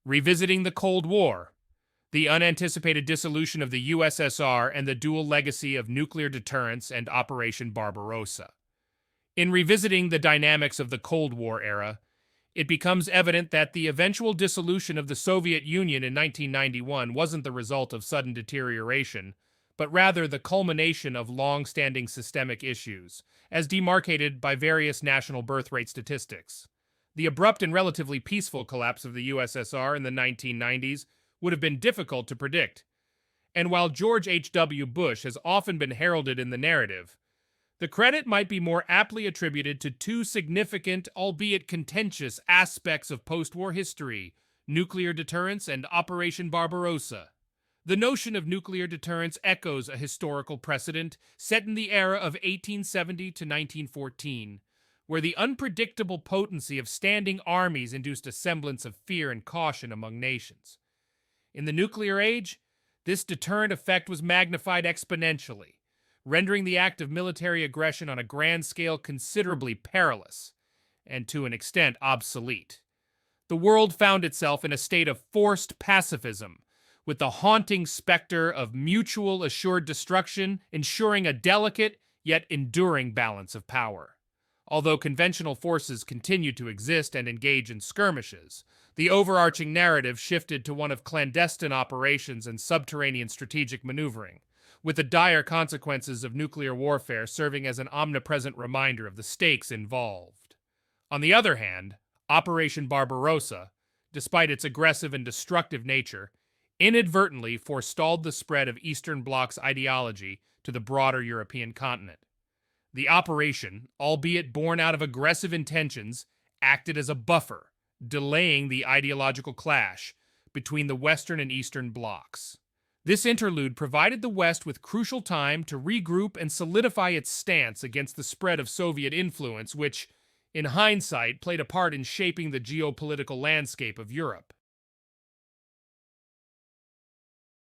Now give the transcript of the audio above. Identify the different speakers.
Speaker 1: Revisiting the Cold War, the unanticipated dissolution of the USSR and the dual legacy of nuclear deterrence and Operation Barbarossa. In revisiting the dynamics of the Cold War era, it becomes evident that the eventual dissolution of the Soviet Union in 1991 wasn't the result of sudden deterioration, but rather the culmination of long-standing systemic issues, as demarcated by various national birth rate statistics. The abrupt and relatively peaceful collapse of the USSR in the 1990s would have been difficult to predict. And while George H.W. Bush has often been heralded in the narrative, the credit might be more aptly attributed to two significant, albeit contentious, aspects of post-war history: nuclear deterrence and Operation Barbarossa. The notion of nuclear deterrence echoes a historical precedent set in the era of 1870 to 1914, where the unpredictable potency of standing armies induced a semblance of fear and caution among nations. In the nuclear age, this deterrent effect was magnified exponentially, rendering the act of military aggression on a grand scale considerably perilous, and to an extent obsolete. The world found itself in a state of forced pacifism, with the haunting specter of mutual assured destruction ensuring a delicate yet enduring balance of power. Although conventional forces continued to exist and engage in skirmishes, the overarching narrative shifted to one of clandestine operations and subterranean strategic maneuvering, with the dire consequences of nuclear warfare serving as an omnipresent reminder of the stakes involved. On the other hand, Operation Barbarossa, despite its aggressive and destructive nature, inadvertently forestalled the spread of Eastern Bloc's ideology to the broader European continent. The operation, albeit born out of aggressive intentions, acted as a buffer, delaying the ideological clash between the Western and Eastern blocs. This interlude provided the West with crucial time to regroup and solidify its stance against the spread of Soviet influence, which, in hindsight, played a part in shaping the geopolitical landscape of Europe.